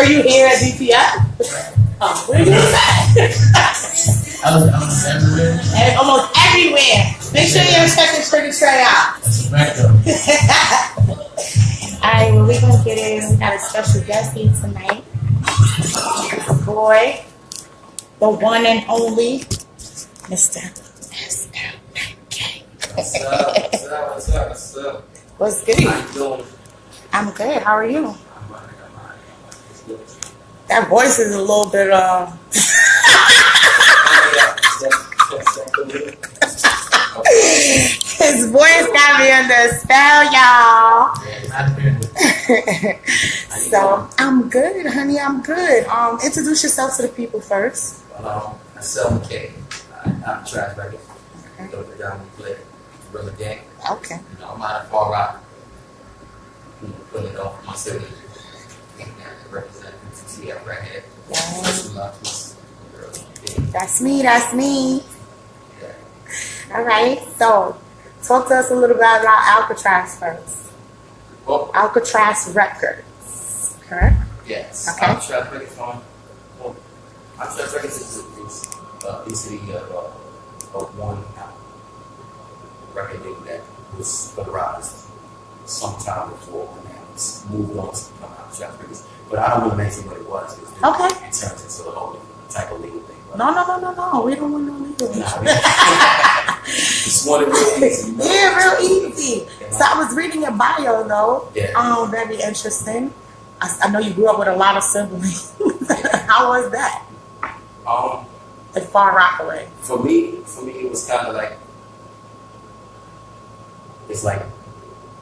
you here at DTF? Oh, where you at? I was everywhere. And almost everywhere. Make sure you check the trigger tray out. That's a fact though. Alright, well, we're gonna get in. We got a special guest here tonight. Boy, the one and only Mr. McKAY. What's up? What's good? How you doing? I'm good. How are you? That voice is a little bit his voice got me under a spell, y'all. So I'm good, honey. I'm good. Introduce yourself to the people first. I sell McKAY. I'm trash record. Okay. Don't predominantly play brother gang. Okay. You know, I'm out of Far Rock. Putting it off my city. Representing DTF right here. That's me. That's me. All right. So, talk to us a little bit about Alcatraz first. Well, Alcatraz Records, correct? yes. Okay. I'm trash record from. Well, I'm trash record is basically of one record label that was aroused sometime before when I was moved on to become out trash records. But I don't really mention what it was. Okay. It turns into a whole different type of legal thing. No. We don't want no legal. Just want it real easy. You know? Yeah, real easy. So I was reading your bio though. Yeah. Very interesting. I know you grew up with a lot of siblings. How was that? In Far Rockaway. For me, it was kind of like, it's like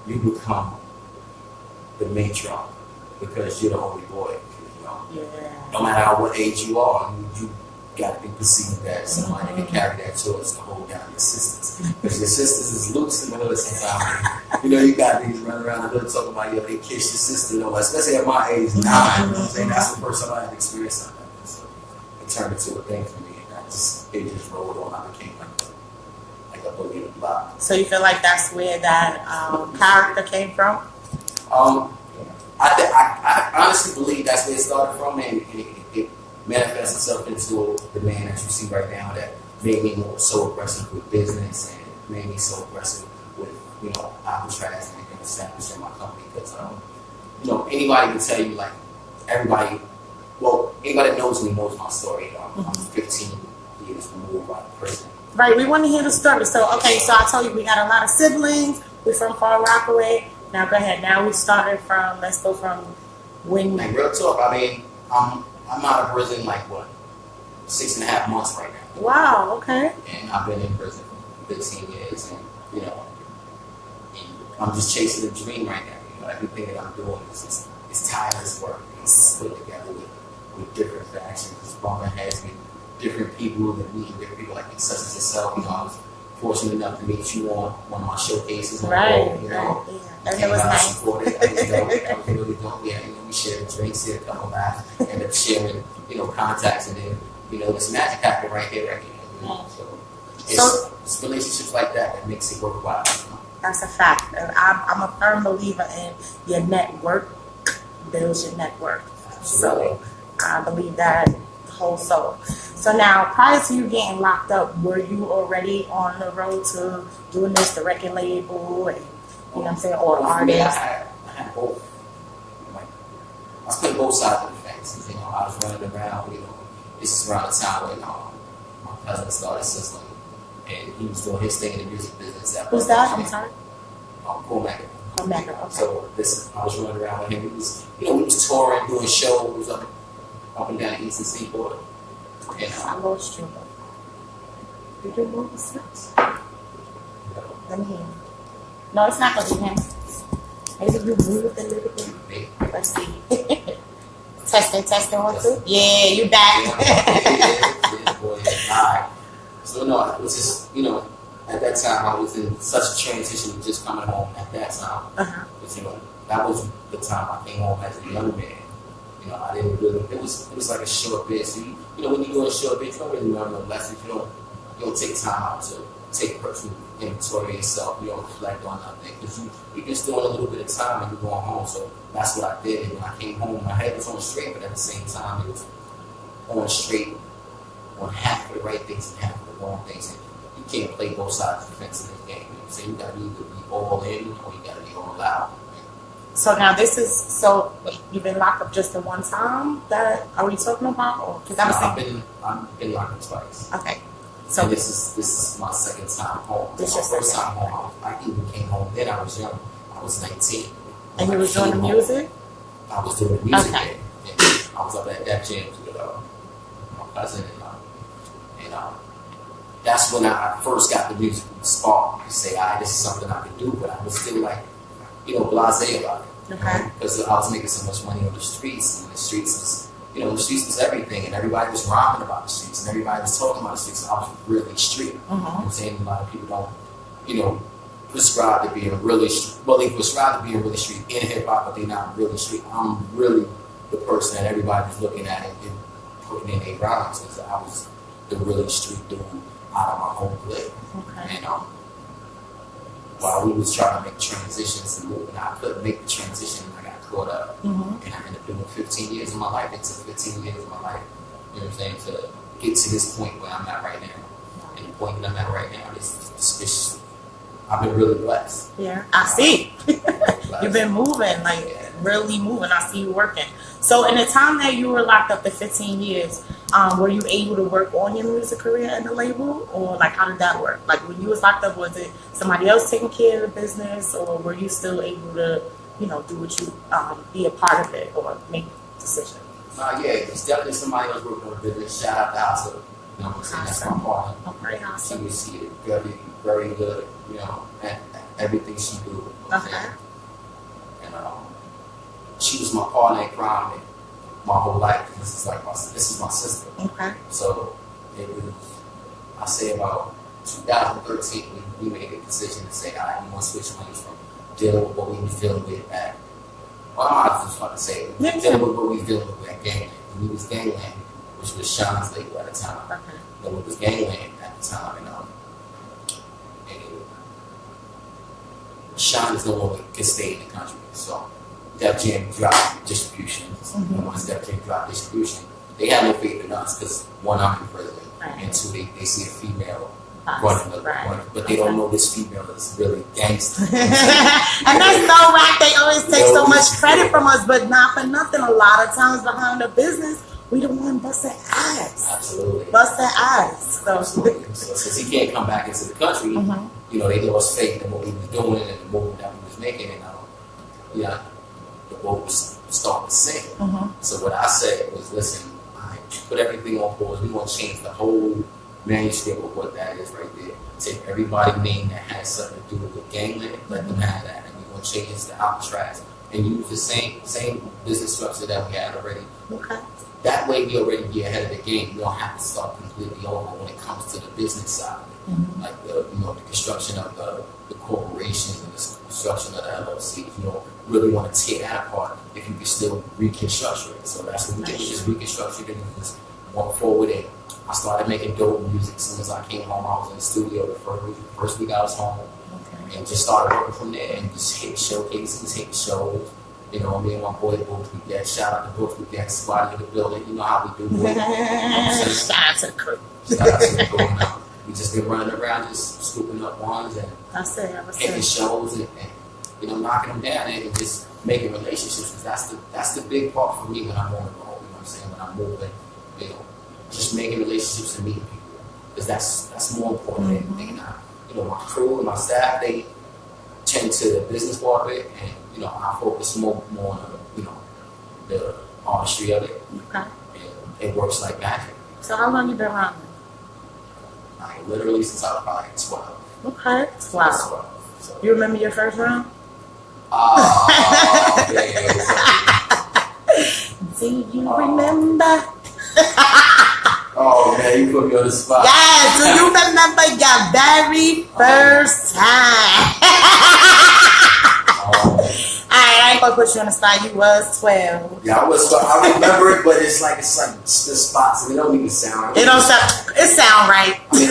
you become the matriarch because you're the only boy. You know? Yeah. No matter what age you are, you got to be perceived as somebody that can carry that torch to hold down your sisters. Because your sisters is loose in the hood sometimes. You know, you got these running around the hood talking about, yo, they kiss your sister, you know, especially at my age, 9. You know what I'm saying? That's the first time I had experienced something like that. So it turned into a thing for me, and it just rolled on. I became like a bully in the block. So you feel like that's where that character came from? I honestly believe that's where it started from, and it manifests itself into the man that you see right now that made me so aggressive with business and made me so aggressive with, you know, Alcatraz and establishing my company. Because, you know, anybody can tell you, like, anybody that knows me knows my story. I'm 15 years removed out of prison. Right, we want to hear the story. So, okay, so I told you we got a lot of siblings. We're from Far Rockaway. Now, go ahead. Now we started from, let's go from when... Like, real talk, I mean, I'm out of prison, like, what, 6.5 months right now. Wow, okay. And I've been in prison for 15 years, and, you know, I'm just chasing a dream right now. You know, everything that I'm doing is tireless work. It's put together with different factions. This brother has me different people that meet different people like such as yourself. You know, I was fortunate enough to meet you on one of my showcases on the road, you know. Yeah. And it was nice. Supported. That was dope. That was really dope. Yeah, you know, we shared drinks here, a couple laughs, ended up sharing, you know, contacts, and then, you know, this magic happened right here, right here. You know? So it's relationships like that makes it worthwhile. You know? That's a fact. I'm a firm believer in your network builds your net worth. So I believe that whole soul. So now, prior to you getting locked up, were you already on the road to doing this, the record label, and, you know what I'm saying, or artists? I had both. Like, I was playing both sides of the fence. You know, I was running around, you know, this is around the time when my cousin started Sizzling, and he was doing his thing in the music business. Who's that? I'm sorry? Paul McKAY. Paul McKAY, okay. So I was running around with him. He was, you know, we was touring, doing shows up and down the Eastern Seaboard. And, I lost you. Did you move the switch? Let me hear you. No, it's not going to be him. Maybe you moved a little bit. Let's see. Testing, 1, 2. Yeah, you back. Yeah, boy. Alright. So no, it was just, you know, at that time I was in such a transition of just coming home at that time. Because, you know, that was the time I came home as a young man. You know, I didn't really, it was like a short bit. So you know, when you do a short bit, you don't really learn no lessons. You don't take time out to take personal inventory of yourself. You don't reflect on nothing because you just doing a little bit of time and you're going home. So that's what I did. And when I came home, my head was on straight, but at the same time, it was on straight on half of the right things and half of the wrong things. And you can't play both sides of the fence in this game. You know what I'm saying? You got to either be all in or you got to be all out. So now this is, so wait, you've been locked up just the one time that are we talking about? Or because I was thinking, I've been locked up twice. Okay. So and this is my second time home. This my your first second time home. I even came home then. I was young. I was 19. And you was doing the music? I was doing the music. Okay. And I was up at Def Jams with my cousin and that's when I first got the music spark to say, this is something I can do. But I was still like, blasé about it. Okay. Because I was making so much money on the streets, and the streets was, the streets was everything, and everybody was rhyming about the streets, and everybody was talking about the streets. So I was really street. You know what I'm saying? A lot of people don't, prescribe to being really street. Well, they prescribe to being really street in hip hop, but they're not really street. I'm really the person that everybody was looking at and putting in their rhymes, because I was the really street dude out of my own clique. Okay. And while we was trying to make transitions and moving, I couldn't make the transition, and I got caught up. And I ended up doing 15 years of my life. It took 15 years of my life, you know what I'm saying, to get to this point where I'm at right now. And the point that I'm at right now is I've been really blessed. Yeah, I see. You've been moving, really moving. I see you working. So in the time that you were locked up, the 15 years, were you able to work on your music career in the label? Or how did that work? When you was locked up, was it somebody else taking care of the business? Or were you still able to, do what you, be a part of it or make decisions? Yeah, it's definitely somebody else working on the business. Shout out to Asa. You know what I'm saying? That's my partner. Okay, awesome. She is very, very good, at everything she do. Okay. And she was my partner in crime my whole life. This is my sister. Okay. So it was, I say about 2013, we made a decision to say, we want to switch lanes from dealing with what we was dealing with at, I was just about to say, dealing with what we was dealing with at Gangland. We was Gangland, which was Sean's label at the time. Okay. Then we was Gangland at the time, and Sean is no longer can stay in the country. So Def Jam dropped distribution. Once Def Jam dropped distribution, they had no faith in us because one, I'm in prison, and two, they see a female running the but they don't know this female is really gangster. And that's so whack. They always take so much credit from us, but not for nothing. A lot of times behind the business, we the one busting ass. Absolutely. Busting ass. So since he can't come back into the country, they lost faith in what we was doing and the movement that we was making, and the boat was starting to sink. So what I said was, listen, put everything on pause. We want to change the whole manuscript of what that is right there. Take everybody's name that has something to do with Gangland, let them have that, and we're going to change it to Alcatraz and use the same business structure that we had already. Okay. That way we already be ahead of the game. We don't have to start completely over when it comes to the business side. Like the construction of the corporations and the construction of the LLCs. You don't really want to tear that apart if you can still reconstruct it. So that's what we did. We just reconstructed it and just went forward. And I started making dope music as soon as I came home. I was in the studio the first week I was home. And just started working from there and just hit showcases, hit shows. Me and my boy both we get. Shout out to both we get squad in the building. You know how we do it. Shout out to the crew. Shout out to the crew. We just been running around, just scooping up ones and hitting shows and knocking them down and just making relationships. Because that's the big part for me when I'm on the road. You know what I'm saying? When I'm moving, just making relationships and meeting people. Because that's more important than anything. My crew and my staff, they tend to the business part of it, and I focus more on the artistry of it. Okay. And it works like magic. So how long you been around? Literally since I was probably 12. Okay. 12. So. You remember your first round? Do you remember? Oh man, you put me on the spot. Yeah, do you remember your very first time? Alright, gonna put you on the spot. You was 12. Yeah, I remember it, but it's like the spots, and it don't even sound. It don't sound. It sound right. I mean,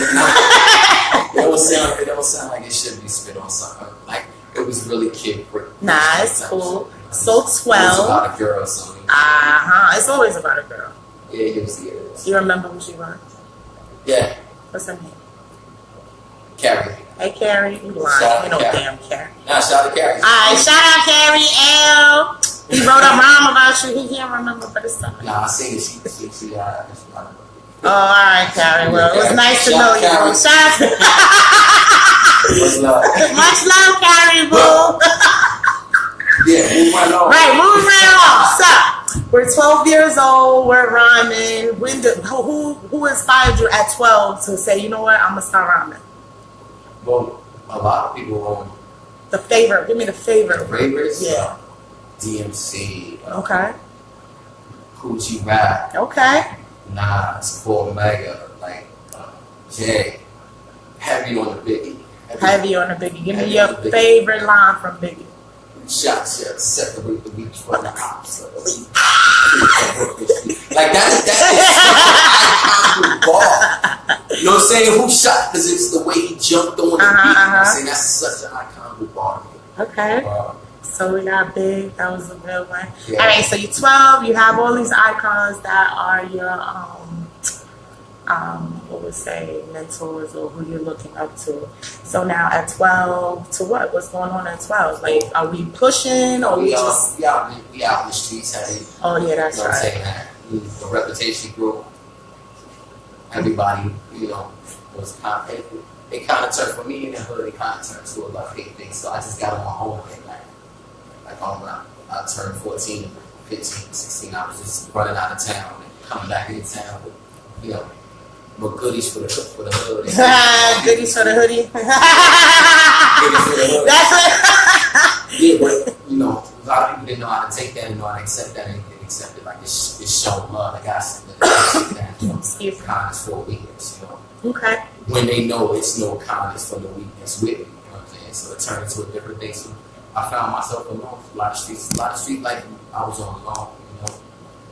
it don't sound like it should be spit on something. Like it was really kid free. Nah, it's cool. So It was 12. about a girl or something. It's always about a girl. Yeah, it was. You remember who she was? Yeah, What's her name? Carrie. Hey, Carrie. You lying. Shout You know out Carrie. damn Carrie. Nah, shout out to Carrie. Alright, shout out Carrie L. He wrote a rhyme about you. He can't remember, but it's something. Nah, I seen it. She Oh, alright, Carrie. Well, it was nice to Shout know out you. Carrie. Shout What's love? Much love, Carrie, boo. Yeah, move right on. Right, moving right on. So, we're 12 years old. We're rhyming. Who inspired you at 12 to say, you know what, I'm gonna start rhyming? Well, a lot of people The favorite. Give me the favorite. favorites. Yeah. DMC. Okay. Coochie Rap. Okay. Nas. Paul Mega. Like Jay. Heavy on the Biggie. Heavy on the Biggie. Give me Heavy your on the Biggie. favorite line from Biggie. Shots separate the weak from the cops. Like that is iconic bar. You know what I'm saying? Who shot? Because it's the way he jumped on the beat. You know what I'm saying? That's such an iconic bar. Okay. So we got Big. That was a good one. Yeah. All right. So you're 12. You have all these icons that are your what would say mentors or who you're looking up to. So now at 12, to what? What's going on at 12? Like, are we pushing or we just? We out in the streets heavy. Oh yeah, that's You know what I'm right. saying? That the reputation grew. Everybody, you know, was it kind of turned for me in the hood. It kind of turned to a love-hate thing. So I just got on my own thing. Like when I turned 14, 15, 16, I was just running out of town and coming back into town with, you know, more goodies for the hood. Goodies for the hoodie. Goodies for the hood. That's it. Yeah, but you know, a lot of people didn't know how to take that and know how to accept that, and they accept it like it's showing love. Like I said, that you know, kindness for weakness. You know, Okay. when they know it's no kindness for the weakness with me. You know what I'm saying? So it turned into a different thing. So I found myself alone. A lot of street life. I was on alone. You know,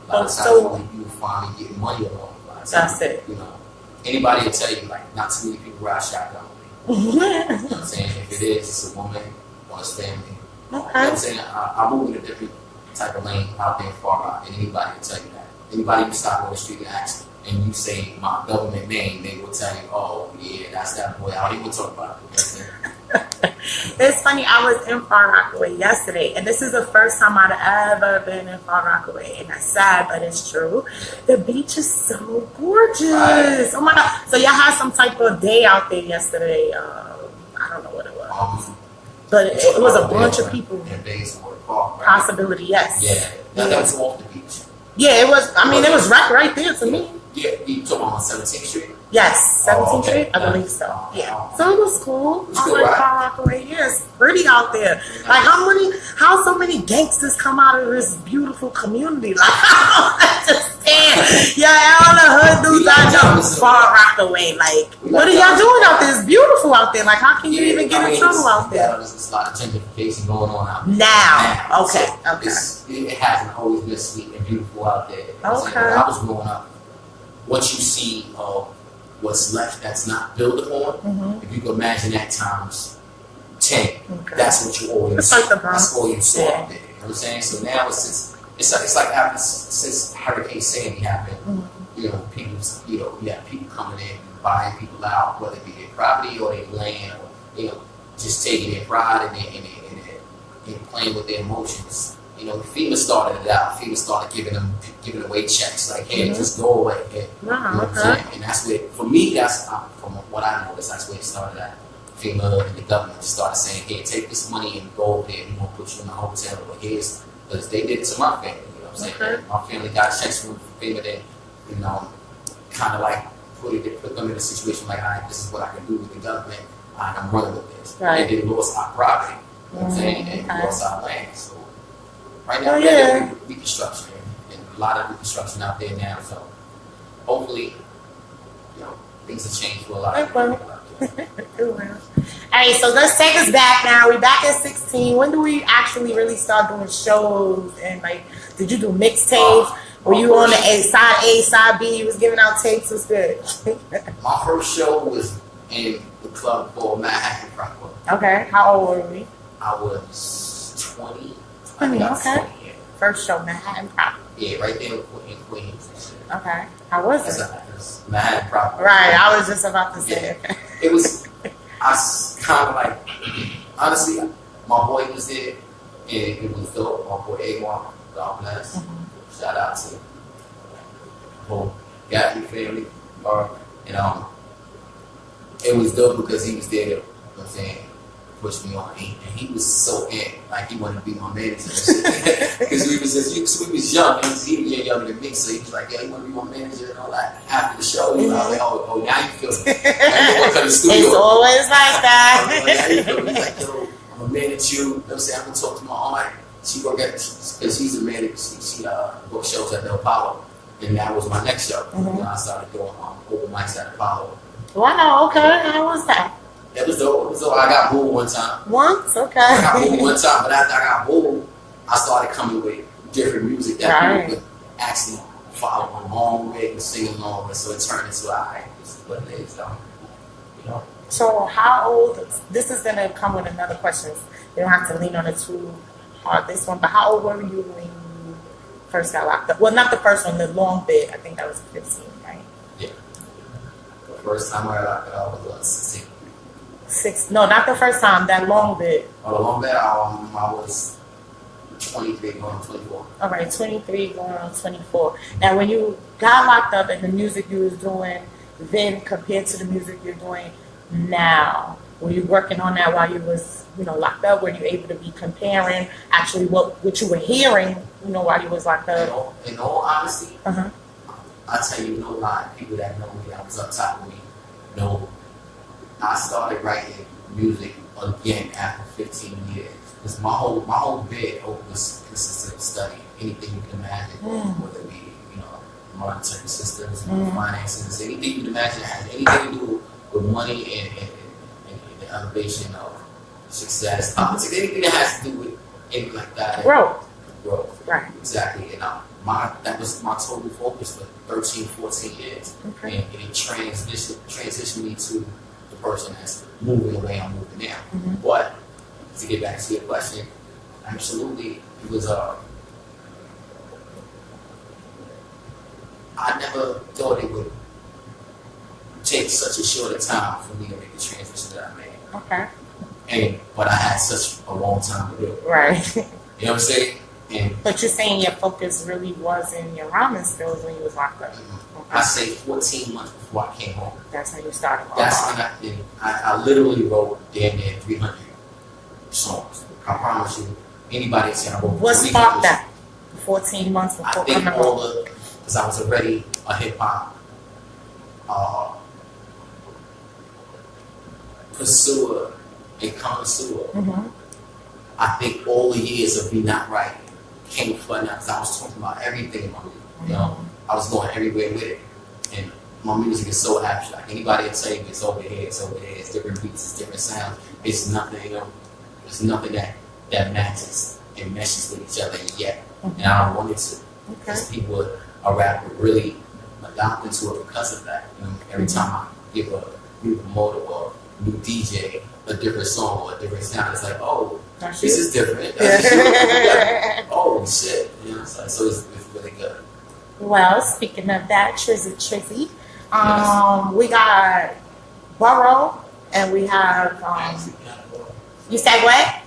a lot of times you would find me getting money alone. That's it. You know, anybody will tell you like not too many people ride shotgun. You know what I'm saying? If it is, it's a woman or it's family. You know what I'm saying? I move in a different type of lane out there far out, and anybody will tell you that. Anybody you stop on the street and ask, and you say my government name, they will tell you, oh, yeah, that's that boy. I don't even talk about it. You know what I'm saying? It's funny, I was in Far Rockaway yesterday, and this is the first time I'd ever been in Far Rockaway, and that's sad, but it's true. The beach is so gorgeous. Right. Oh my God. So y'all had some type of day out there yesterday. I don't know what it was. But it was a bunch of people. In Bayswater Park, right? Possibility, yes. Yeah. That was off the beach. Yeah, it was, I mean, it was right there to me. Yeah, you talking on 17th Street? Yes, 17th okay. Street, I believe so. Yeah, so it was cool. It's good, right? Far Rockaway. Yeah, it's pretty out there. Like how so many gangsters come out of this beautiful community? Like I don't understand. Yeah, all the hood dudes I know, Far Rockaway. Like, what are y'all doing out there? It's beautiful out there. Like, how can you even get in trouble out there? Yeah, there's a lot of gentrification going on out there. Now. Okay, so okay. It hasn't always been sweet and beautiful out there. You know Okay. when I was growing up, what you see of what's left that's not built upon, if you can imagine that times 10, that's what you always It's like the Bronx. That's all you saw out there. You know what I'm saying? So now it's like after since Hurricane Sandy happened, you know, you have people coming in and buying people out, whether it be their property or their land, or you know, just taking their pride and playing with their emotions. You know, FEMA started it out. FEMA started giving away checks like, hey, just go away. Hey. You know what I'm saying? And that's where, for me, that's from what I noticed, that's where it started at. FEMA and the government started saying, hey, take this money and go over there. We're going to put you in a hotel. But here's, because they did it to my family. You know what I'm saying? My family got checks from FEMA that, you know, kind of like put them in a situation like, all right, this is what I can do with the government. All right, I'm running with this. Right. And they lost our property. You know what I'm saying? And we lost our land. So, right now, yeah. Reconstruction and a lot of reconstruction out there now. So hopefully, you know, things have changed for a lot of people out there. right, so let's take us back now. We back at 16. When do we actually really start doing shows? And like, did you do mixtapes? Were you on the A, side B? You was giving out tapes? Was good. My first show was in the club called Manhattan Proper. Okay, how old were we? I was 20. 20, I was okay. 20, yeah. First show, Manhattan Proper. Yeah, right there in Queens and shit. Okay, how was It's it? Manhattan Proper. Right, I was just about to say it. It was, kind of like, honestly, my boy was there, and it was dope. My boy Aguan, God bless. Shout out to the whole Gatley family. And it was dope because he was there to, you know what I'm saying, push me on. And he was so in, like he wanted to be my manager. Because we was young, and he was younger than me, so he was like, yeah, he want to be my manager and all that. After the show, you know, I was like, oh, now you feel it. I walk out the studio. It's always like that. Now you feel me? Like, yo, I'm going to manage you. You know what I'm saying? I'm going to talk to my aunt. She worked at, because she's a manager, she booked shows at the Apollo. And that was my next show. You know, I started doing open mics at Apollo. Wow, okay. How was that? It was dope. It was dope. I got booed one time. Once? Okay. I got booed one time, but after I got booed, I started coming with different music that people could actually follow along with and sing along with. So it turned into, alright, this is what it is, though. You know? So how old, this is going to come with another question. You don't have to lean on it too hard, this one, but how old were you when you first got locked up? Well, not the first one, the long bit. I think that was 15, right? Yeah. The first time I got locked up, I was 16. No, not the first time, that long bit. Oh, the long bit, I was 23 going on 24. All right, 23 going on 24. Now, when you got locked up and the music you was doing then compared to the music you're doing now, were you working on that while you was, locked up? Were you able to be comparing actually what you were hearing, while you was locked up? In all honesty, I tell you no lie, people that know me, that was up top of me, know I started writing music again after 15 years. Because my whole bid was consistent of studying anything you can imagine, whether it be, monetary systems, finances, anything you can imagine that has anything to do with money and the elevation of success, politics, anything that has to do with anything like that. Growth. Right. Exactly. And that was my total focus for 13, 14 years. Okay. And it transitioned me to the person that's moving the way I'm moving now. But to get back to your question, absolutely, it was I never thought it would take such a short time for me to make the transition that I made. Okay. But I had such a long time to do it. Right. You know what I'm saying? But you're saying your focus really was in your rhyming skills when you was locked up. I say 14 months before I came home. That's when you started. That's when I literally wrote damn near 300 songs. I promise you, anybody that's saying I wrote. What sparked that? 14 months before coming home. Because I was already a hip hop pursuer and connoisseur. I think all the years of me not writing came from that because I was talking about everything in my music. I was going everywhere with it. And my music is so abstract. Anybody will tell you it's over here, it's different beats, it's different sounds. It's nothing, it's nothing that matches and meshes with each other yet. And I don't want it to. Because people are rapping really adopt into it because of that. Every time I give a new promoter or new DJ a different song or a different sound, it's like, oh, this is different. Oh shit! So it's really good. Well, speaking of that, Trizzy, we got Burrow and we have you said what?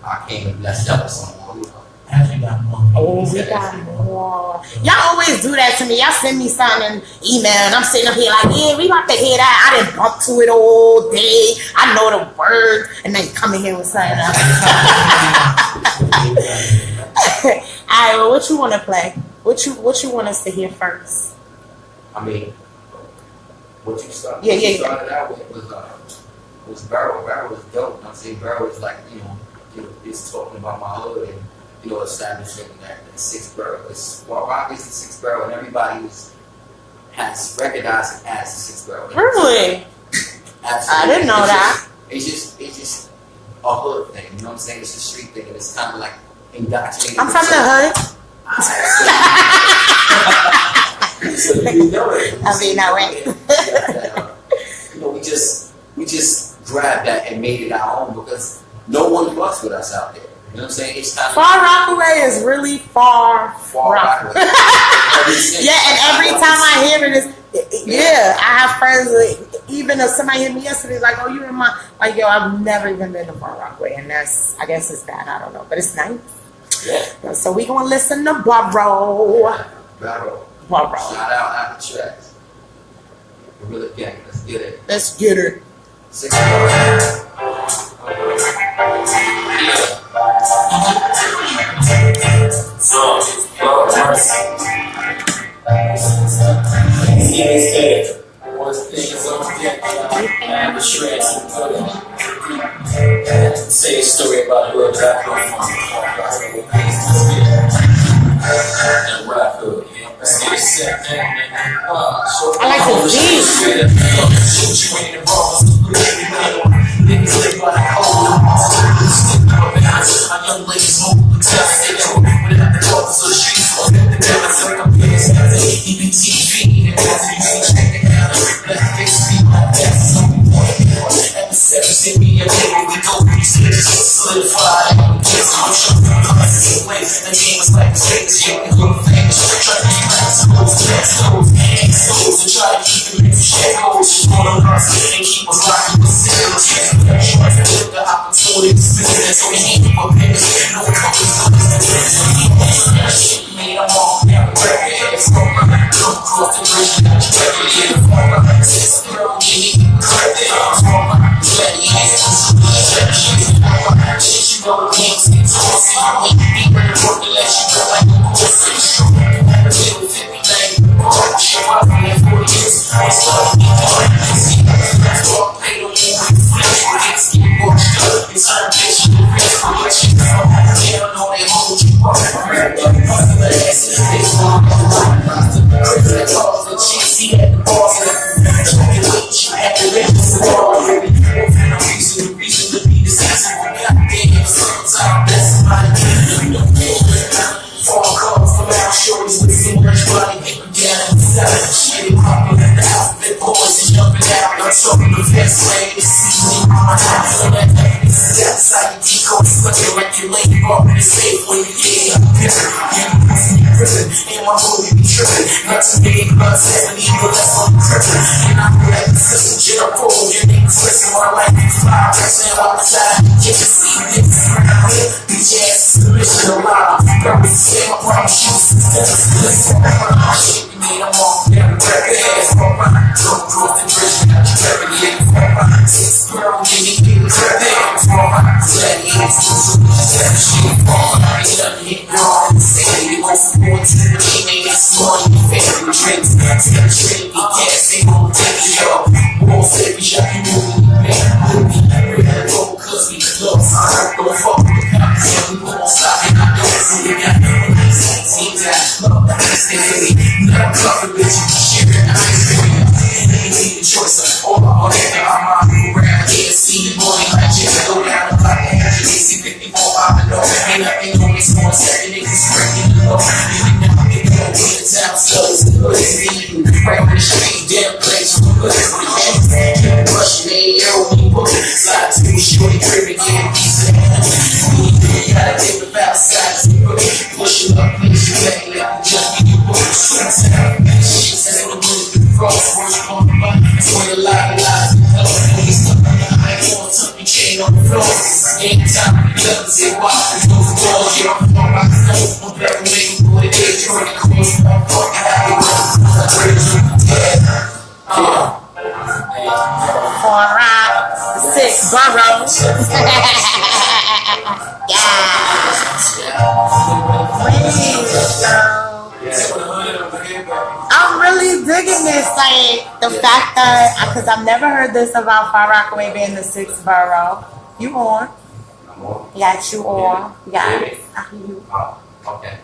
I can't bless y'all with someone. Actually got more. Oh, we got more. Y'all always do that to me. Y'all send me something, email, and I'm sitting up here like, yeah, we about to hear that. I didn't bump to it all day. I know the words, and then come in here with something else. All right, well, what you want to play? What you want us to hear first? I mean, what you started. Yeah. Started out with was Barrow. Barrow was dope. I'm saying Barrow was like, it's talking about my hood and establishing that sixth borough. Rock is the sixth borough, and everybody has recognized it as the sixth borough. Really? Absolutely. I didn't know that. It's hood thing. You know what I'm saying? It's a street thing, and it's kind of like indoctrinated. I'm from the hood. So you know it. I mean, no way. You know, we just grabbed that and made it our own because no one fucks with us out there. You know what I'm saying? It's kind of Far Rockaway is really far Rockaway. Yeah, and every time I hear it is, yeah, I have friends. Even if somebody hit me yesterday, like, "Oh, you in my like, yo, I've never even been to Far Rockaway," and that's, I guess it's bad. I don't know, but it's nice. Yeah. So we gonna listen to Burrow. Barrow. Burrow. Shout out Apple Tracks. Gorilla Gang. Let's get it. Let's get it. 6 hours. Say a story about where I come from. I like the beat. I'm really digging this, like the fact that, because I've never heard this about Far Rockaway being the 6th borough. You on? I'm on. Got you on. Got it. Oh, okay.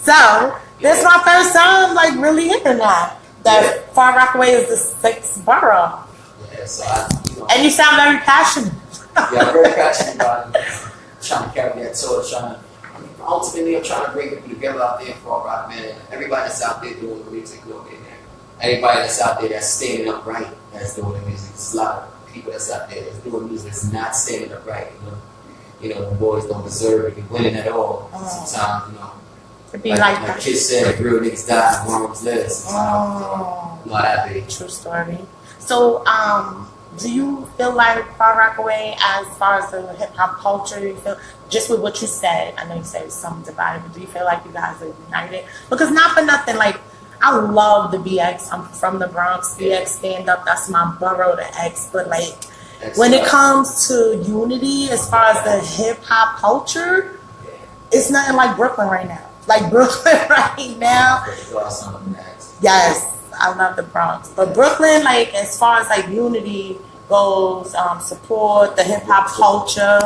So this is my first time like really hearing that Far Rockaway is the 6th borough. Yeah, so And you sound very passionate. Yeah, I'm very passionate about it. Trying to carry that torch, ultimately, I'm trying to bring people together out there for all rock, man. Everybody that's out there doing the music, you know, man. Anybody that's out there that's standing up right, that's doing the music. There's a lot of people that's out there that's doing music that's not standing up right, you know. You know, the boys don't deserve to be winning at all. Sometimes, you know. To be Like Kiss said, real niggas die and worms live. Sometimes, you know how that be. True story. So, do you feel like Far Rockaway, as far as the hip hop culture, you feel just with what you said? I know you said some divided, but do you feel like you guys are united? Because not for nothing, like I love the BX. I'm from the Bronx. BX stand up. That's my borough, the X. But like when it comes to unity, as far as the hip hop culture, it's nothing like Brooklyn right now. Like Brooklyn right now. Yes. I love the Bronx, but Brooklyn, like as far as like unity goes, support the hip hop culture.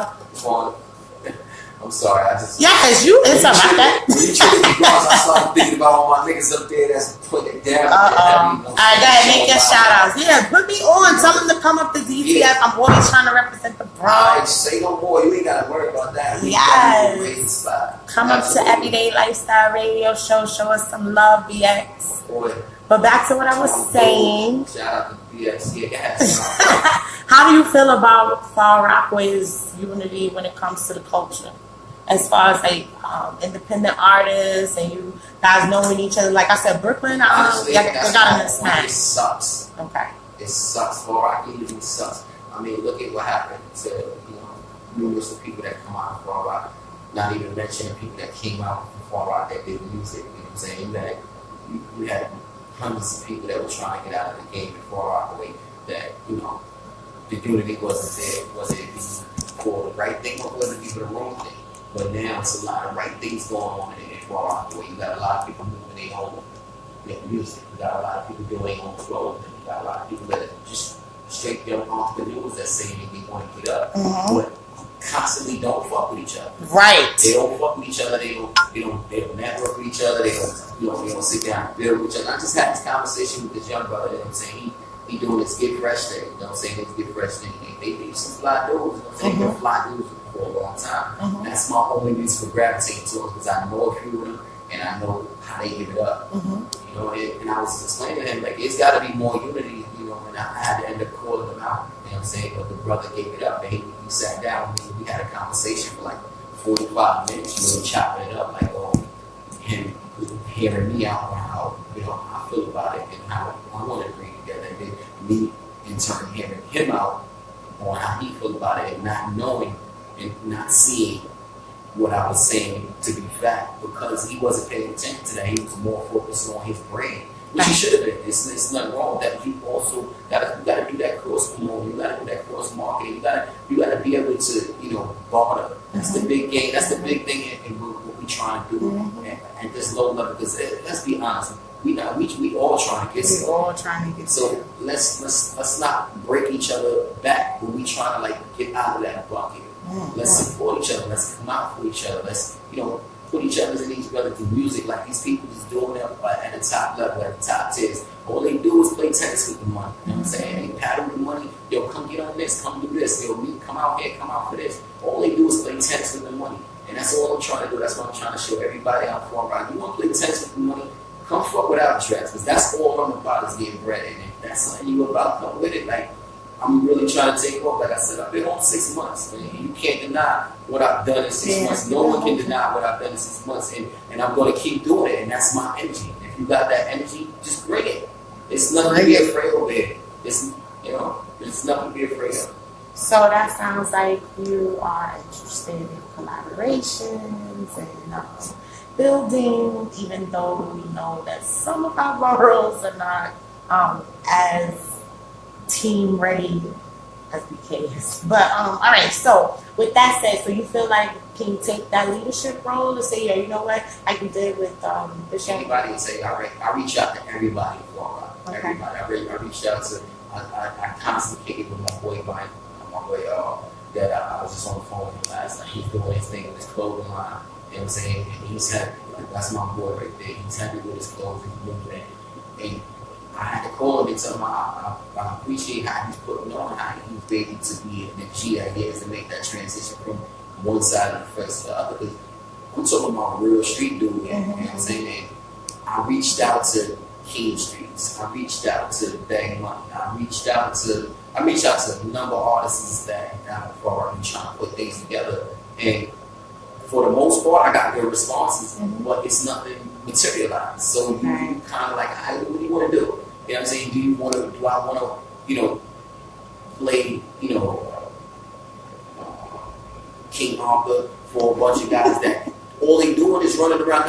I'm sorry, I just. Yes, you. It's a that. When you trade the Bronx, I started thinking about all my niggas up there that's putting it down. All right, go ahead, make your shout outs. Yeah, put me on. Tell them to come up to DTF. Yeah. I'm always trying to represent the Bronx. Say no more. You ain't gotta worry about that. Yes. Come up to Everyday Lifestyle Radio Show. Show us some love, BX. Boy. But back to what I was saying. Shout out to BX. Yes. How do you feel about Far Rockaway's unity when it comes to the culture? As far as like independent artists and you guys knowing each other, like I said, Brooklyn, honestly, they got in a smash. It sucks. Okay. It sucks. Far Rock unity sucks. I mean, look at what happened to numerous of people that come out of Far Rock. Not even mentioning people that came out from Far Rock that did music. You know what I'm saying? You had hundreds of people that were trying to get out of the game before Rockaway that, the unity wasn't there. Was it for the right thing or was it for the wrong thing? But now it's a lot of right things going on in Far Rockaway. You got a lot of people moving their own music. You got a lot of people doing their own clothes. You got a lot of people that are just straight young entrepreneurs that say they want to get up. But constantly don't fuck with each other. Right. They don't fuck with each other. They don't network with each other. They don't sit down and build with each other. I just had this conversation with this young brother. You know what I'm saying? He doing his Get Fresh thing. You know what I'm saying? His Get Fresh thing. They be some fly dudes. You know what I'm saying? They're fly dudes for a long time. That's my only reason for gravitating to them because I know a few of them and I know how they give it up. You know, and I was explaining to him like it's got to be more unity. And I had to end up calling him out. You know what I'm saying? But the brother gave it up. And he sat down with me. We had a conversation for like 45 minutes. We were chopping it up like, him hearing me out on how I feel about it and how I want to bring together. And then me in turn hearing him out on how he feel about it and not knowing and not seeing what I was saying to be fact because he wasn't paying attention to that. He was more focused on his brain. Which you should have been. It's nothing wrong with that. You also gotta do that cross promoting. You gotta do that cross marketing. You gotta be able to barter. That's the big game. That's the big thing in what we trying to do at this low level. Because let's be honest, we all trying to get somewhere. We all trying to get so let's not break each other back when we trying to get out of that bucket. Let's support each other. Let's come out for each other. Let's put each other in each other through music like these people just doing it at the top level, at the top tiers. All they do is play tennis with the money. You know what I'm saying? They paddle the money. Yo, come get on this, come do this. Yo, come out here, come out for this. All they do is play tennis with the money. And that's all I'm trying to do. That's what I'm trying to show everybody out for. Right? You want to play tennis with the money? Come fuck with our tracks. Because that's all I'm about is getting bread. And if that's something you about, come with it. Like, I'm really trying to take off. Like I said, I've been on 6 months. And you can't deny what I've done in 6 months. No one can deny what I've done in 6 months. And I'm going to keep doing it. And that's my energy. If you got that energy, just bring it. It's nothing to be afraid of it. It's nothing to be afraid of. So that sounds like you are interested in collaborations and building, even though we know that some of our boroughs are not as team ready as McKAY is. But all right, so with that said, so you feel like can you take that leadership role to say, yeah, you know what, like you did with the show? Anybody would say, all right, I reach out to everybody for everybody. I reached out to I communicated with my boy Brian, that I was just on the phone with him last night. He's doing his thing with his clothing line. You know what I'm saying? And he's happy. That's my boy right there. He's happy with his clothes, he's moving. And I had to call him and tell him I appreciate how he's putting on, how he's able to be the G that he is to make that transition from one side of the fence to the other. Because I'm talking about real street dude, you know what I'm saying? And I reached out to King Streets. I reached out to Bang Money. I reached out to a number of artists that are trying to put things together. And for the most part, I got good responses, but it's nothing materialized. So you kind of like, what do you want to do? You know what I'm saying? Do I want to, play, King Arthur for a bunch of guys that all they doing is running around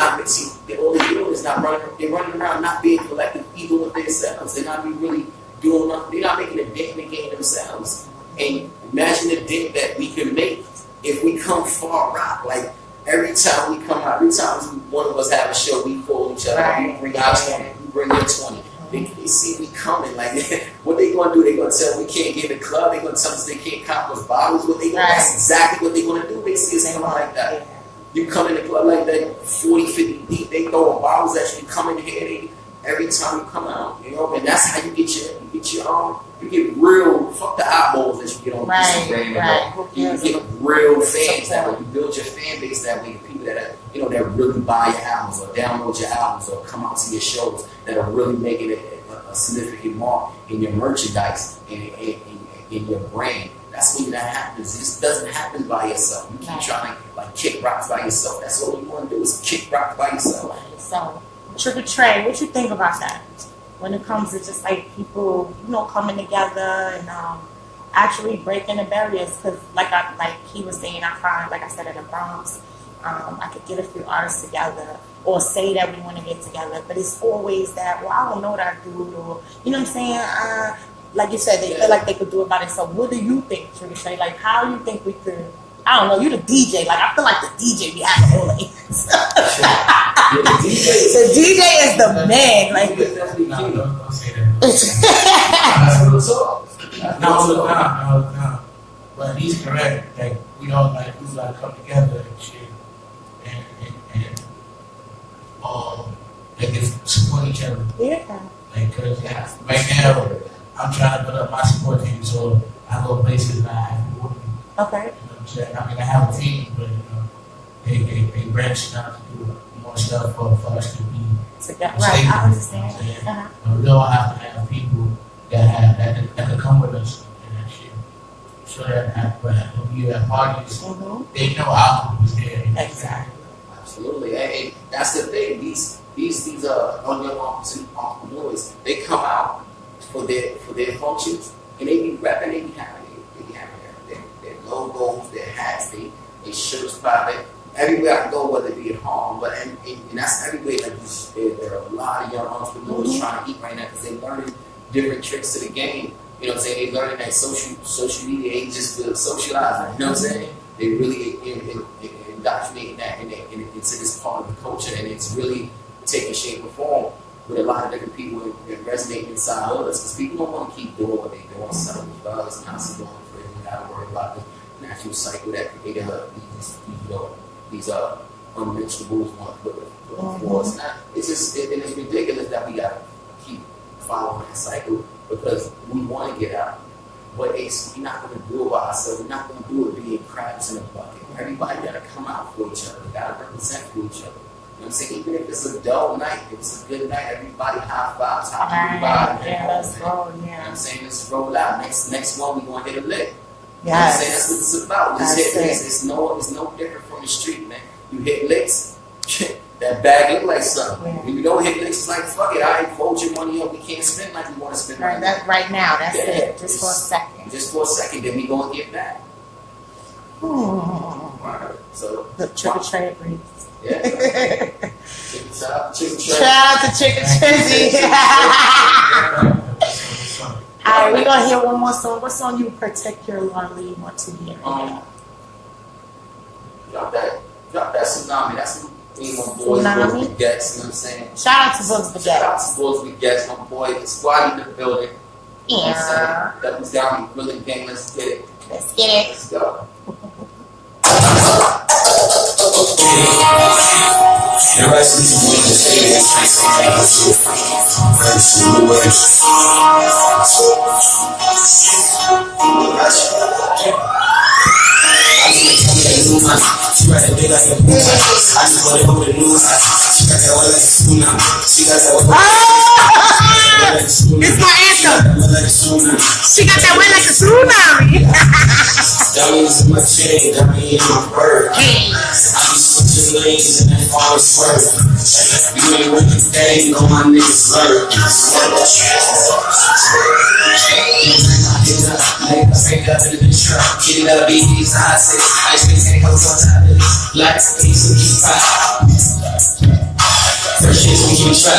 they're running around not being collective even with themselves. They're not really doing nothing. They're not making a dent in the game themselves. And imagine the dent that we can make if we come far rock. Like every time we come out, every time one of us have a show, we call each other, we bring our 20, we bring their 20. They see we coming. Like what they gonna do? They gonna tell we can't get in the club. They gonna tell us they can't count those bottles. That's exactly what they gonna do. They see us coming like that. You come in the club like that, 40, 50 deep. They throwing bottles at you. Come in here. Every time you come out, and that's how you get real. Fuck the eyeballs that you get on Instagram. You get real fans that way. You build your fan base that way. People that that really buy your albums or download your albums or come out to your shows that are really making a significant mark in your merchandise and in your brand. That's when that happens. It just doesn't happen by yourself. You keep trying to kick rocks by yourself. That's all you want to do is kick rocks by yourself. So, Trick or Trey, what you think about that? When it comes to just like people, coming together and actually breaking the barriers, because like he was saying, I find, like I said, in the Bronx, I could get a few artists together or say that we want to get together, but it's always that, well, I don't know that dude, or you know what I'm saying? Like you said, they feel like they could do it by themselves. What do you think, Trick or Trey? Like, how do you think we could? I don't know. You the DJ. Like, I feel like the DJ be having all the answers. The DJ is the man. Like, don't say that. No. But he's correct. Like, we gotta come together and shit, and they can support each other. Yeah. Like, cause right now I'm trying to build up my support team, so I go places and I have to work. Okay. You know what I'm saying? I mean, I have a team, but they branch out to do more stuff for us to be together. Right, I understand. We don't have to have people that can come with us and that shit. So that when we at parties, they know our group is there. Exactly. Absolutely. And that's the thing. These young entrepreneurs, they come out for their functions and they be rapping, they be having their logos, their hats, their shirts private. Everywhere I go, whether it be at home, and that's everywhere. Like there are a lot of young entrepreneurs trying to eat right now because they're learning different tricks to the game. You know what I'm saying? They're learning that social media ain't just for socializing. You know what I'm saying? They really indoctrinating that into this part of the culture, and it's really taking shape and form with a lot of different people and resonating inside of us. Because people don't want to keep doing what they're doing, selling drugs, constantly going for it. You gotta worry about the natural cycle that these unmentionables want to put for us. It's ridiculous that we gotta keep following that cycle because we want to get out, but we're not going to do it by ourselves. We're not going to do it being crabs in a bucket. Everybody got to come out for each other. They got to represent for each other. You know what I'm saying? Even if it's a dull night, if it's a good night, everybody high fives, Yeah, let's roll. Yeah. You know what I'm saying? Let's roll out. Next one, we going to hit a lick. Yes. You know what I'm saying? That's what it's about. Just hit licks. It's no different from the street, man. You hit licks, that bag look like something. Yeah. When you don't hit licks, it's like, fuck it, I ain't fold your money up. We can't spend like we want to spend right now. Right now, that's it. Just for a second. Just for a second, then we going to get back. Right. So, the Trick or Trey agrees. Yeah. Shout out to Chicken Trizzy. Alright, we're going to hear one more song. What song you particularly want to hear? Drop that Tsunami. That's me, my boys, Bulls Baguettes, you know what I'm saying? Shout out to Bulls Baguettes. Shout out to Bulls Baguettes, my boy. The squad in the building. Yeah. You know what I'm saying? That was down in Brilliant Gang. Let's get it. Let's get it. Let's go. The rest of these She ride that big like a blue house. I just bought it with a new house. She got that one like a tsunami. She got that one like a tsunami. It's my anthem. Like a tsunami. She got that wet like a tsunami. Diamonds in my chain, diamond in my bird. Hey. I be switching lanes and that all swerve. You ain't with the game, know my niggas lurk. Get it up, BB's I say. I just been on top of it. Black piece of keep out. First shit, we keep track.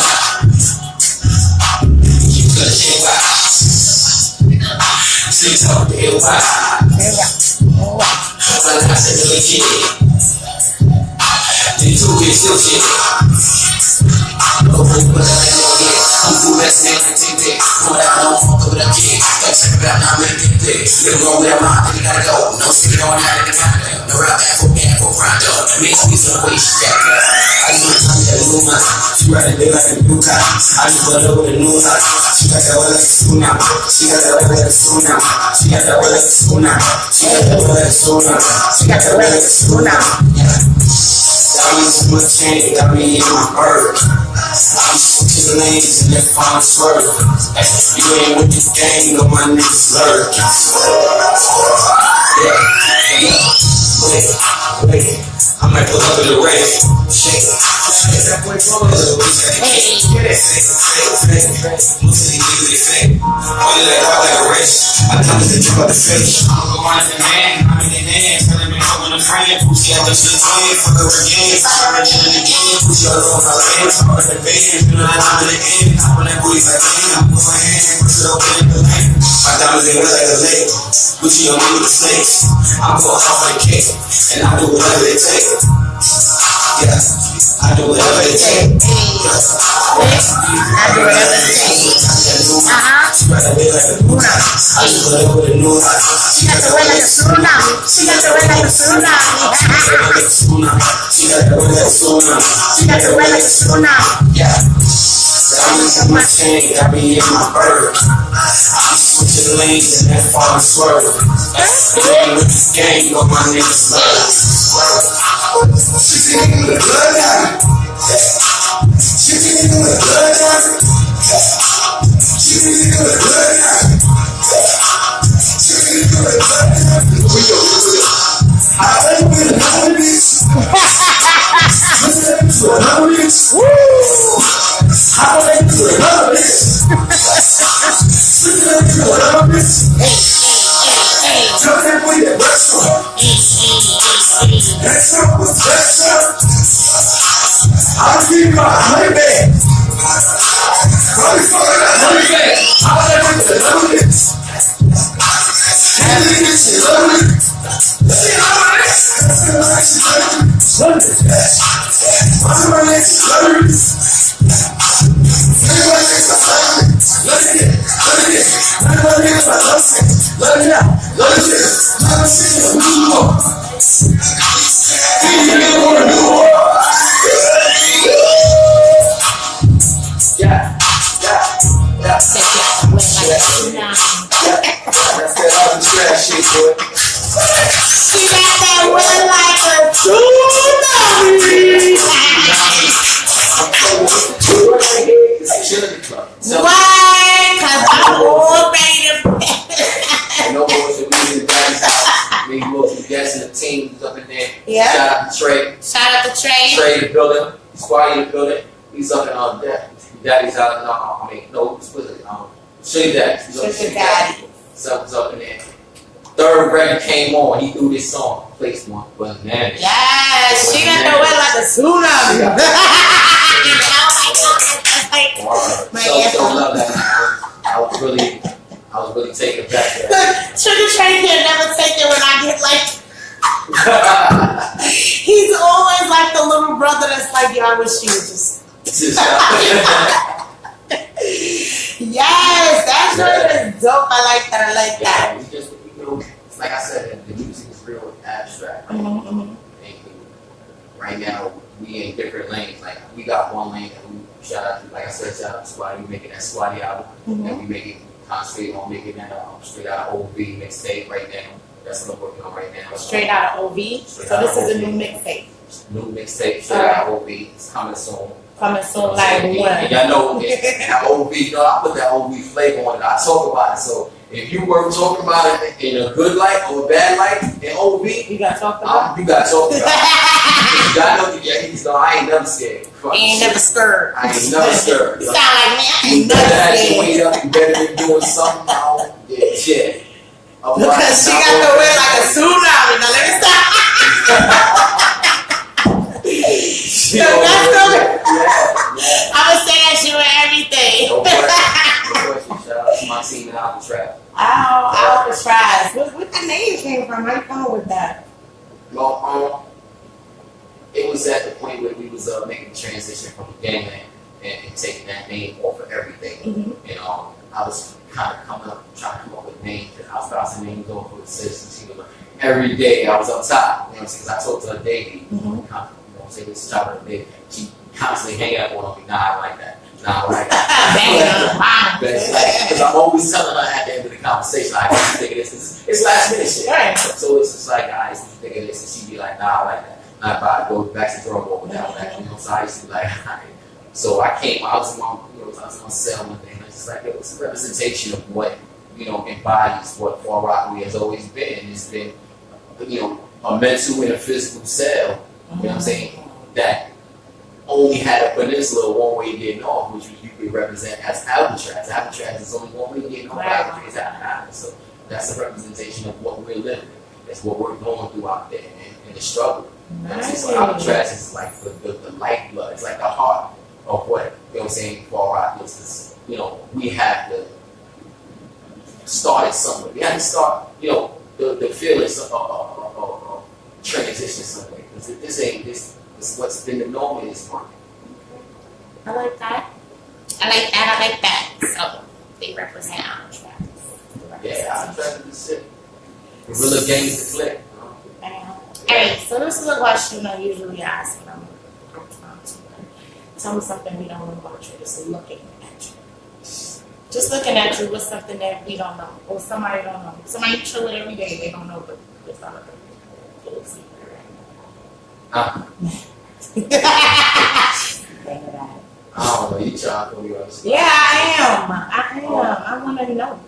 Keep touching wow. Six up the hill wow. But I said the kid. They two get still shit. No hope but I ain't no yet. I'm through that snake and take it. Know that I don't fuck with a kid. Like check it out, now make it big. Little wrong with that mind, then you gotta go. No stick on that in the calendar. No rap back for grind up. Makes me some way shit. I just want to tell you, man. She ride a day like a new car. I just bought her with a new house. She got that one like a tsunami. She got that one like a tsunami. She got that one like a tsunami. She got that one like a tsunami. She got that one like a tsunami. Diamonds in my chain, got me in my bird. I'm switching lanes and that fine swerve. You ain't with the gang, know my niggas lurk. Wait, I might pull up in the red. Shake that boy roll a little bit. Get it, most of these niggas they fake. Only like rock like a race. I tell them to jump out the face. I'm go on the man, I'm in the dance. Tell them I'm on a friend. Pussy out the shit, fuck her again. Fuck her again. Pussy all over my legs. I'm on the band, you know that I'm in the end. I'm on that booty like I'm put my hand, push it open in the lane. My diamonds ain't wet like a lake. Gucci on me with the snakes. I'm going off for the cake. And I do whatever it takes. Yeah, I do whatever it takes. I do whatever it takes. She got that way like a new house. I just put her with a new house. She got the way like a tsunami. She got the way like a tsunami. She got that way like a tsunami. She got the way like a tsunami. Yeah. Diamonds in my chain, got me in my bird. I'm switching lanes and that far swerve. You ain't with the gang, know my niggas love. She think with the blood out. She think with the blood out. She think with the blood out. She think with the blood out. We go with it. I ain't with another bitch. Listen to another bitch. Woo! I don't think to another bitch. Listen to another bitch. Tell that boy that restaurant. That shop was that shop. I'll give you my honey bag. Honey fucking that honey bag. I'll let you to another bitch. That nigga shit lovely. See how I She got that wet like a tsunami. Why? Cause I'm all ready to no bullshit, we need to we most guessing the team up in there. Yeah. Shout out to Trey. Shout out to Trey. Trey in the building. Squad in the building. He's up in Daddy's out Sugar Daddy. Sugar Daddy. Something's up in there. Third record came on. He threw this song. Placed one. But man. Yes, she got the wet like a tsunami. So love that. I was really taken back there. Sugar Trey can never take it when I get like. He's always like the little brother that's like, yo, I wish you would just. Yes, that joint is dope. I like that. I like that. We just, like I said, the music is real abstract. Mm-hmm. Right now, we in different lanes. Like we got one lane that we shout out to, like I said, shout out to Squatty. We making that Squatty album, and we making concentrate on making that straight out of OV mixtape right now. That's what I'm working on right now. Straight out of OV. So this is a new mixtape. New mixtape, straight out of OV. It's coming soon. Coming soon, like what? And y'all know that OV. You know, I put that OV flavor on it. I talk about it. So if you were talking about it in a good light or a bad light in OV, you got to talk about it. You got to talk about it. Y'all know, I ain't never scared. You ain't never scared. I ain't never scared. You sound like me. I ain't You never better scared. wait up. You better be doing something. I don't get shit. Because she got to wear like a tsunami. Now let me stop. I'm going to say that she wear everything. No question. Shout out to my team in Alcatraz. Alcatraz. What the name came from? How you come up with that? Well, it was at the point where we was making the transition from the gangland and taking that name off of everything. And I was kind of trying to come up with names. And I was bouncing names off of the citizens. You know, every day I was up top. You know, because I talked to her daily. You know, say this is top of the day. She constantly hang up on me. Nah, I like that. Nah, I like that. Because I'm always telling her at the end of the conversation, like, what you think of this? It's last minute shit. Right. So it's just like, guys, what you think of this? And she'd be like, nah, I like that. And I'd go back to the drum roll with that. You know, so I used to be like, all right. So I was in my cell one day, and it's just like, it was a representation of what, embodies what Far Rockaway has always been. It's been, a mental and a physical cell, you know what I'm saying, that only had a peninsula one way getting off, which you could represent as Alcatraz. Alcatraz is only one way getting off. Alcatraz is out of Alcatraz. So that's a representation of what we're living. That's what we're going through out there in the struggle. Nice. So Alcatraz is like the lifeblood. It's like the heart of what, Far Rock is. We have to start it somewhere. We have to start, the feelings of transition somewhere. Because this is what's been the norm in this market. I like that. I like that. So they represent Alcatraz. Yeah, Alcatraz is the shit. Gorilla Gang is the clip. Alright, so this is a question I usually ask when I'm tell me something we don't know about you. Just looking at you. Just looking at you with something that we don't know. Or somebody don't know. Somebody you chill with every day, they don't know, but it's not a little secret right now. I don't know, you trying to put me on the spot. Yeah, I am. I want to know.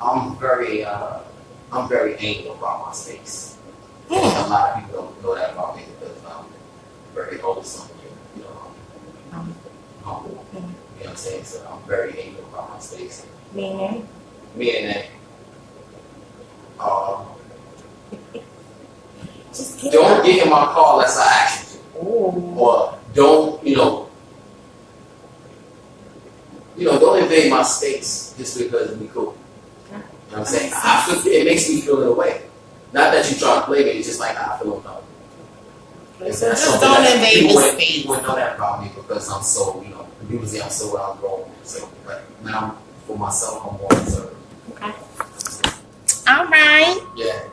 I'm very anal about my space. A lot of people don't know that about me because I'm very wholesome, humble. You know what I'm saying? So I'm very anal about my space. Meaning that just don't get in my car unless I ask you to. Or don't, don't invade my space just because we cool. You know what I'm saying? It makes me feel in a way. Not that you try to play me, it's just like I feel uncomfortable. So just don't invade the space. People wouldn't know that about me because I'm so, people say I'm so outgrown. So, but now for myself, I'm more reserved. Okay. All right. Yeah.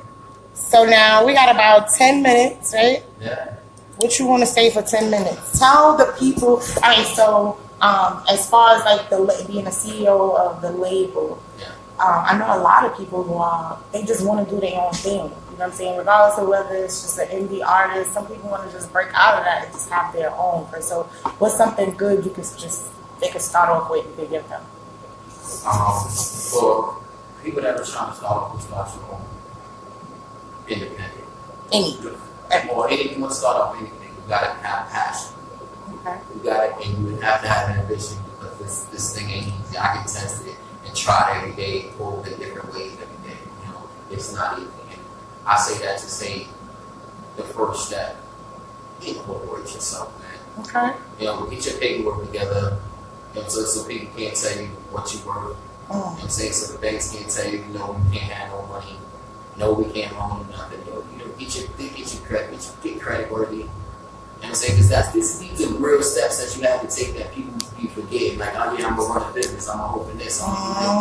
So now we got about 10 minutes, right? Yeah. What you want to say for 10 minutes? Tell the people. As far as like being a CEO of the label, I know a lot of people who they just want to do their own thing. You know what I'm saying? Regardless of whether it's just an indie artist, some people want to just break out of that and just have their own. So what's something good they could start off with and give them? For people that are trying to start off with start your own independent. Or anything you want to start off with anything, you gotta have passion. Okay. You got it, and you have to have an ambition because this thing ain't easy. I can test it and try it every day, pull it in different ways every day. It's not easy. And I say that to say the first step, incorporate yourself, man. Okay. Get your paperwork together. So people can't tell you what you're worth. You know what I'm saying? So the banks can't tell you, no, you can't have no money. No, we can't loan you nothing. Get credit worthy. You know what I'm saying? Because these are real steps that you have to take that people forget. Like, oh yeah, I'm gonna run a business, I'm gonna open this, I'm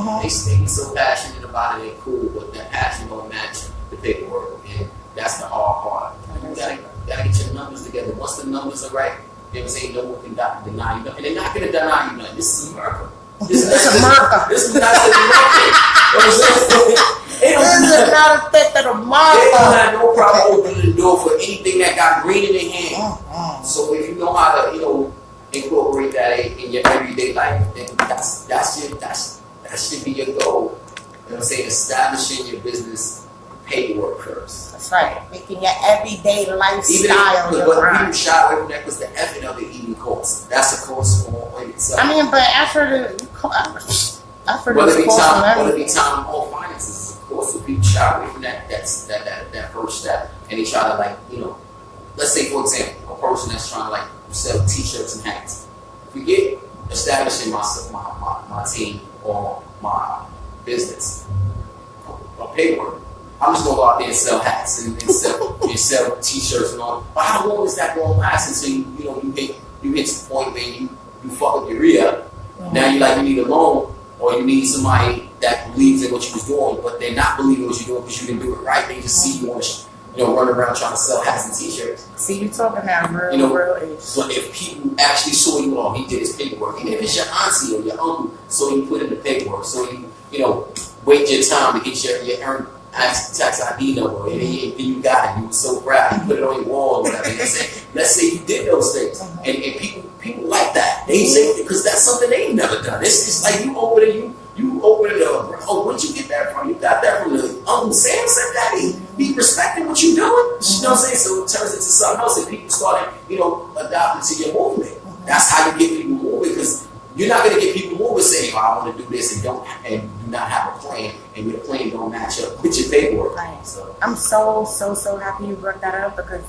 gonna do this. They be so passionate about it, they're cool, but that passion don't match the paperwork. And that's the hard part. You gotta get your numbers together. together. Once the numbers are right, they would say no one can deny you nothing. And they're not going to deny you nothing. This is America. This is America. This is not the This is not a fit of America. They don't have no problem opening the door for anything that got green in their hand. So if you know how to, incorporate that in your everyday life, then that should be your goal. You know what I'm saying? Establishing your business paperwork first. That's right. Making your everyday lifestyle your but grind. people shy away from that because the effort of it even costs. That's a cost for itself. I mean, but after Whether it be time or finances, of course, so people shy away from that first step, and they try to let's say for example, a person that's trying to sell T-shirts and hats. Forget establishing my team or my business or paperwork. I'm just gonna go out there and sell hats and sell T-shirts and all. But how long is that gonna last until you hit the point where you fuck up your re-up? Now you need a loan, or you need somebody that believes in what you was doing, but they're not believing what you're doing because you didn't do it right. They just see you on run around trying to sell hats and T-shirts. See, you talking that real age. But if people actually saw you he did his paperwork, even if it's your auntie or your uncle, so you put in the paperwork, so you wait your time to get your earned tax ID number, and you got it. You were so proud. You put it on your wall or whatever. Let's say you did those things, and people like that. They say because that's something they've never done. It's like you open it. Where'd you get that from? You got that from the Uncle Sam said that. He respecting what you're doing. You know what I'm saying? So it turns into something else, and people started, adopting to your movement. That's how you get people moving, because you're not going to get people moving saying, I want to do this and do not have a plan, and your plan don't match up with your paperwork. Right. So I'm so happy you brought that up, because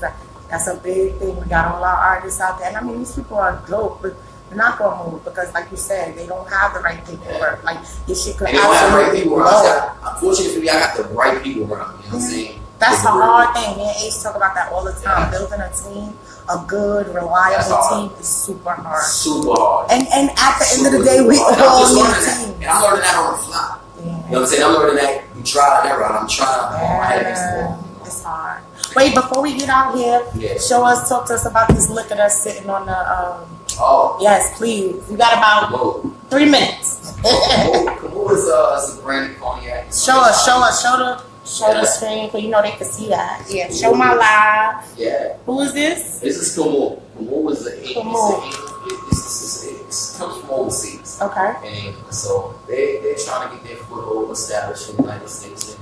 that's a big thing. We got all our artists out there, and I mean, these people are dope, but they're not going to move because, like you said, they don't have the right paperwork. Like, your shit could absolutely blow. Unfortunately, I got the right people around me. You know what I'm saying? That's the hard thing. Me and Ace talk about that all the time. Building a team, a good, reliable team is super hard. Super hard. And at the end of the day, we all need teams. And I'm learning that on the fly. You know what I'm saying? I'm learning that you try and error. I'm trying. It's hard. Wait, before we get out here, talk to us about this liquor that's sitting on the. Yes, please. We got about 3 minutes. Kamu is a brand cognac. Show the screen, so they can see that. Yeah, show my live. Yeah. Who is this? This is Kamu. Kamu is it comes from overseas. Okay. And so they're trying to get their foothold established in the United States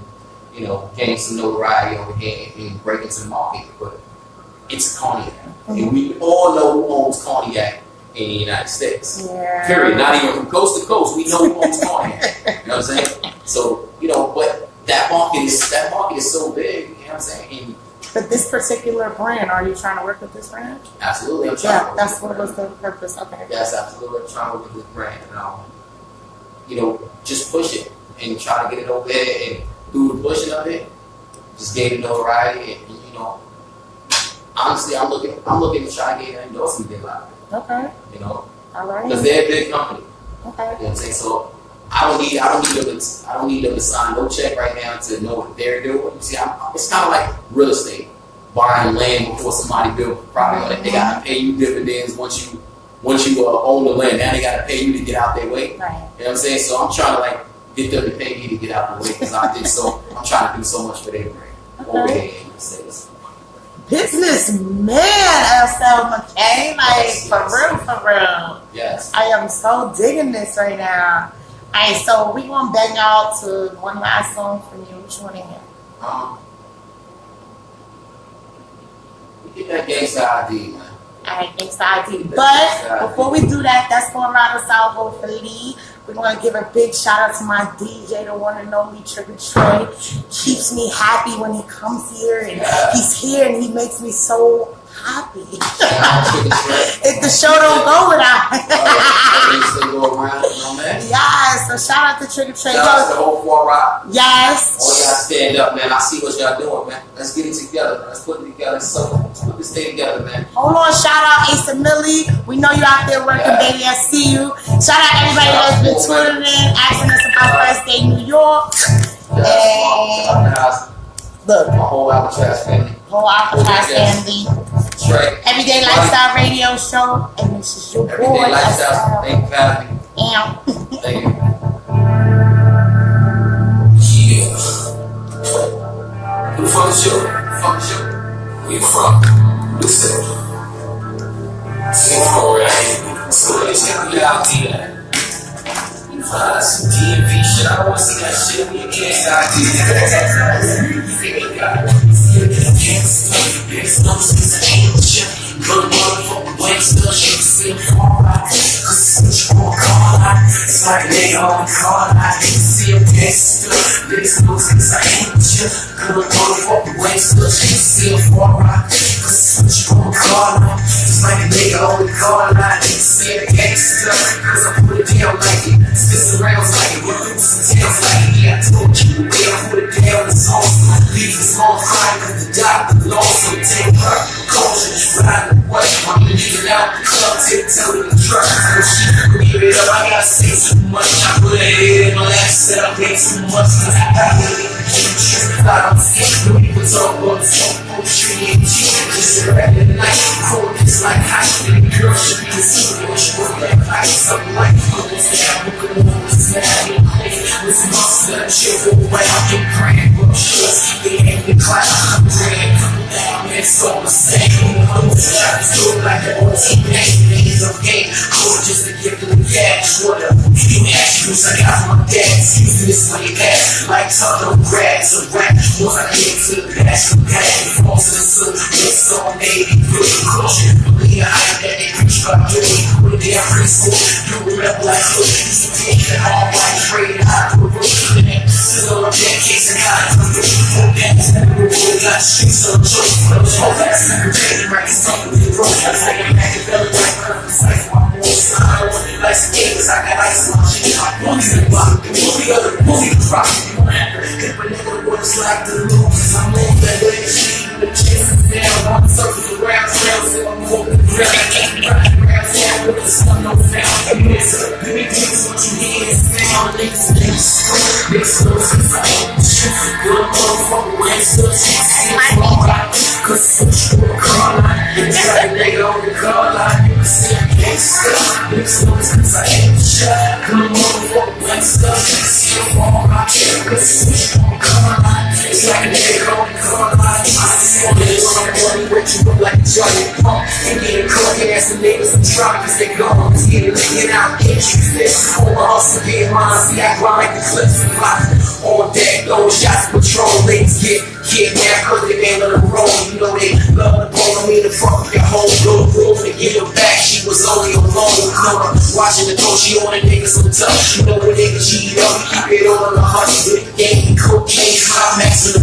and gain some notoriety over here and break into the market. But it's cognac. And we all know who owns cognac in the United States. Yeah. Period. Not even from coast to coast, we know who owns cognac. You know what I'm saying? So, but that market is so big, you know what I'm saying? But this particular brand, are you trying to work with this brand? Absolutely, I'm trying. That's what was the purpose. Okay. Yes, absolutely, I'm trying to work with this brand, and just push it and try to get it over there, and through the pushing of it, just gain notoriety, and honestly, I'm looking to try to get an endorsement deal out of it. Okay. All right. Because they're a big company. Okay. You know what I'm saying? So I don't need them to sign no check right now to know what they're doing. See, it's kind of like real estate, buying land before somebody built property on it. They gotta pay you dividends once you own the land. Now they gotta pay you to get out their way. Right. You know what I'm saying? So I'm trying to get them to pay me to get out the way, because I'm trying to do so much for their brand over here in the States. Businessman, LL McKAY, for real. Yes. I am so digging this right now. Alright, so we gonna bang out to one last song from you. Which one in here? We get that gangsta ID, man. Alright, gangsta ID. But before we do that, that's gonna round us out, hopefully. We're gonna give a big shout out to my DJ, the one and only Trigger Troy. Keeps me happy when he comes here, and he's here, and he makes me so happy. If the show don't go without. Yes, so shout out to Trigger Troy. Shout out to the whole 4 Rock. Yes. All y'all stand up, man. I see what y'all doing, man. Let's get it together. Let's put it together. So let's put this thing together, man. Hold on, shout out Ace and Millie. We know you out there working, baby. I see you. Shout out everybody that's been tuning in, asking us about First Day New York. And look, my whole Alcatraz family. Whole Alcatraz family. right. Everyday Lifestyle Radio Show, and this is your boy. Everyday Lifestyle. Thank you for having me. Thank you. Yeah. Who the fuck is you? Where you from? Listen. Singapore, right? So let's check it out, DTF. Some DMV shit. I don't want to see that shit when you can't stop good motherfucker, gangster, shit, see him fall out. Cause it's what you wanna call out. It's like they on call out. They see him gangster, niggas know since I ain't you. Good motherfucker, gangster, shit, see him fall out. Cause it's what you wanna call out. It's like they on call out. They see him gangster, cause I put it down like it. Spits around like it, with some tails like it. Yeah, I told you the way I put it down is awesome. Leave the small cry cause the doctor lost him. Take her, culture, ride. What? I'm leaving out the club, tiptoeing the truck. So she can leave it up. I gotta say too much. I put her head in my lap, said I made too much. Cause I got it in the kitchen. I don't see the people talk about the smoke, poetry, and cheese. Just a rap in the night. Cold, it's like hot. And the girl should be the super. She work that like something like food. Down with the moves, now I'm in place. With some monster, chill for a while. I'm in grand, but just they ain't the cloud. I'm grand, coming down, it's all the same. Still like the old team, things of game. Cool, just to give them cash. What up? You attributes I got from my dad. Excuse this way back. Like tunnel grass or rap. Once I get to the past, from past, falls to the sun. It's all made in good culture. Believe I that they preach about doing. When they are preschool, you remember like hood. Used to take the all white trade. I put a roof in it. Still on that case and I put a roof on that. We got streets on the choice. But the whole last time, right? Something we broke. I was like a Machiavelli, like purpose, like my boy style. Like some gamers, I got ice on my chin. One thing about the movie, other movie, the rock. If a nigga works like the losers, I'm on that way. The chances down, one circle around, trails, and I'm over the ground. I can't ride around town with the sun, no sound. Let me fix what you hear, sound. Niggas know since I ain't the shit. Good motherfucker, gangster, she's cause it's what you call out. It's like they on the call out. You can see I'm gangster. Niggas know since I ain't the shit. Good motherfucker, gangster, she's fall out. Cause it's what you call out. It's like they on the call out. I see on this money, what you look like a Johnny Pump. And getting cook ass and niggas and try cause they gone. Get out, get you this. Hold my hustle, get mine. See, I grind like the clips and block. On deck, those shots, patrol, ladies get kidnapped cause they ain't on the road. You know they love to bone me to fuck your whole little room to get her back. She was only alone with her. Watching the door, she on the niggas so tough. You know when niggas cheat up, keep it on the hush. With the game, cocaine, climax in the